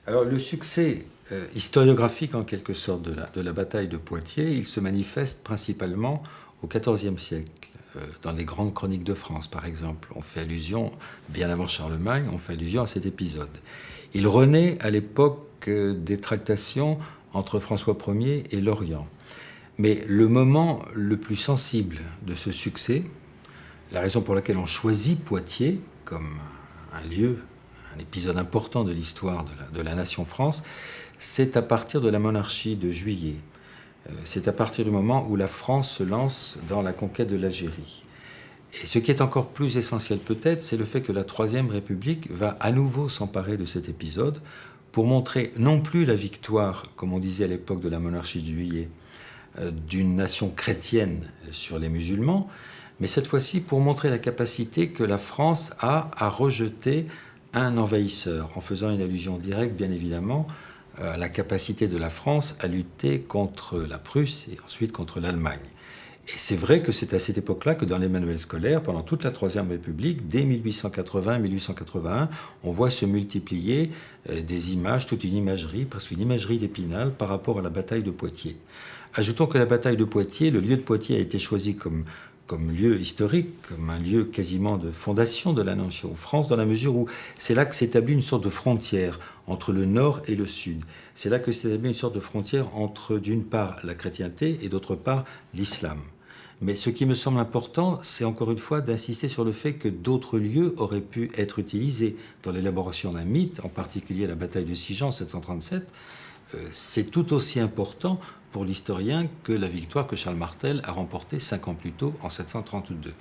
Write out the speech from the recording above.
Alors le succès historiographique en quelque sorte de la bataille de Poitiers, il se manifeste principalement au XIVe siècle. Dans les grandes chroniques de France, par exemple, on fait allusion, bien avant Charlemagne, on fait allusion à cet épisode. Il renaît à l'époque des tractations entre François Ier et l'Orient. Mais le moment le plus sensible de ce succès, la raison pour laquelle on choisit Poitiers comme un lieu, un épisode important de l'histoire de la nation France, c'est à partir de la monarchie de Juillet. C'est à partir du moment où la France se lance dans la conquête de l'Algérie. Et ce qui est encore plus essentiel peut-être, c'est le fait que la Troisième République va à nouveau s'emparer de cet épisode pour montrer non plus la victoire, comme on disait à l'époque de la monarchie de Juillet, d'une nation chrétienne sur les musulmans, mais cette fois-ci pour montrer la capacité que la France a à rejeter un envahisseur, en faisant une allusion directe, bien évidemment, à la capacité de la France à lutter contre la Prusse et ensuite contre l'Allemagne. Et c'est vrai que c'est à cette époque-là que dans les manuels scolaires, pendant toute la Troisième République, dès 1880-1881, on voit se multiplier des images, toute une imagerie, presque une imagerie d'Épinal par rapport à la bataille de Poitiers. Ajoutons que la bataille de Poitiers, le lieu de Poitiers a été choisi comme lieu historique, comme un lieu quasiment de fondation de la nation France, dans la mesure où c'est là que s'établit une sorte de frontière entre le nord et le sud. C'est là que s'établit une sorte de frontière entre, d'une part, la chrétienté et d'autre part, l'islam. Mais ce qui me semble important, c'est encore une fois d'insister sur le fait que d'autres lieux auraient pu être utilisés dans l'élaboration d'un mythe, en particulier la bataille de Sigean en 737. C'est tout aussi important pour l'historien que la victoire que Charles Martel a remportée 5 ans plus tôt, en 732.